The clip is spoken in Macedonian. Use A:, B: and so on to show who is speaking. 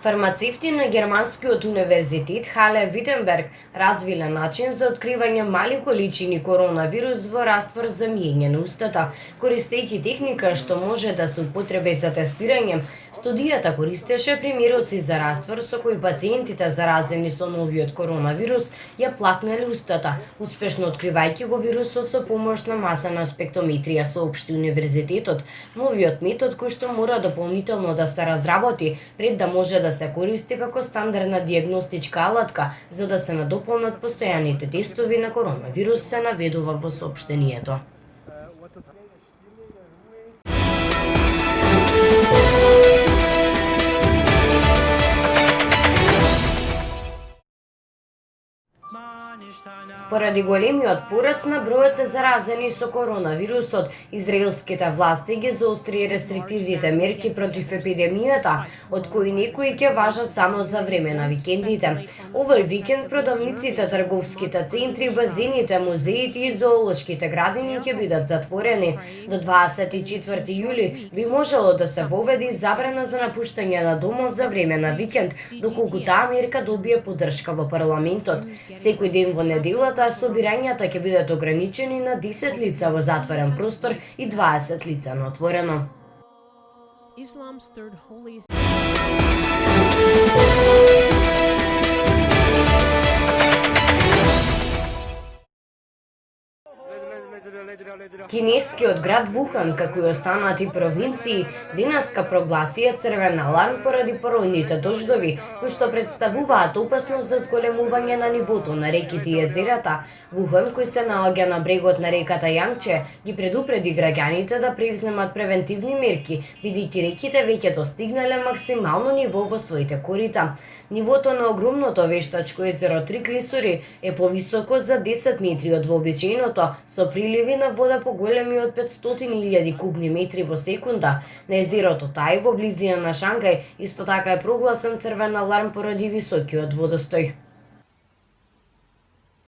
A: Фармацевти на германскиот универзитет Хале Витенберг развиле начин за откривање мали количини коронавирус во раствор за миење на устата. Користејќи техника што може да се употреби за тестирање, студијата користеше примероци за раствор со кои пациентите заразени со новиот коронавирус ја плакнале устата, успешно откривајќи го вирусот со помош на масена спектометрија, соопшти универзитетот. Новиот метод кој што мора дополнително да се разработи пред да може да се користи како стандардна дијагностичка алатка за да се надополнат постојаните тестови на коронавирус, се наведува во соопштението. Поради големиот пораст на бројот на заразени со коронавирусот, израелските власти ги заостри рестриктивните мерки против епидемијата, од кои некои ќе важат само за време на викендите. Овој викенд продавниците, трговските центри, базените, музеите и зоолошките градини ќе бидат затворени. До 24 јули би можело да се воведи забрана за напуштање на домот за време на викенд, доколку таа мерка добие поддршка во парламентот. Секој ден во неделата собирањата ќе бидат ограничени на 10 лица во затворен простор и 20 лица на отворено. Кинескиот град Вухан, како и останати провинции, денеска прогласија црвен аларм поради поројните дождови, кои што представуваат опасност за зголемување на нивото на реките и езерата. Вухан, кој се наоѓа на брегот на реката Јангче, ги предупреди граѓаните да превземат превентивни мерки, бидејќи реките веќе достигнале максимално ниво во своите корита. Нивото на огромното вештачко езеро Три Клисури е повисоко за 10 метри од вообичаеното, со приливи на вода поголеми од 500.000 кубни метри во секунда. На езерото Тај во близина на Шангај исто така е прогласен црвен аларм поради високиот водостој.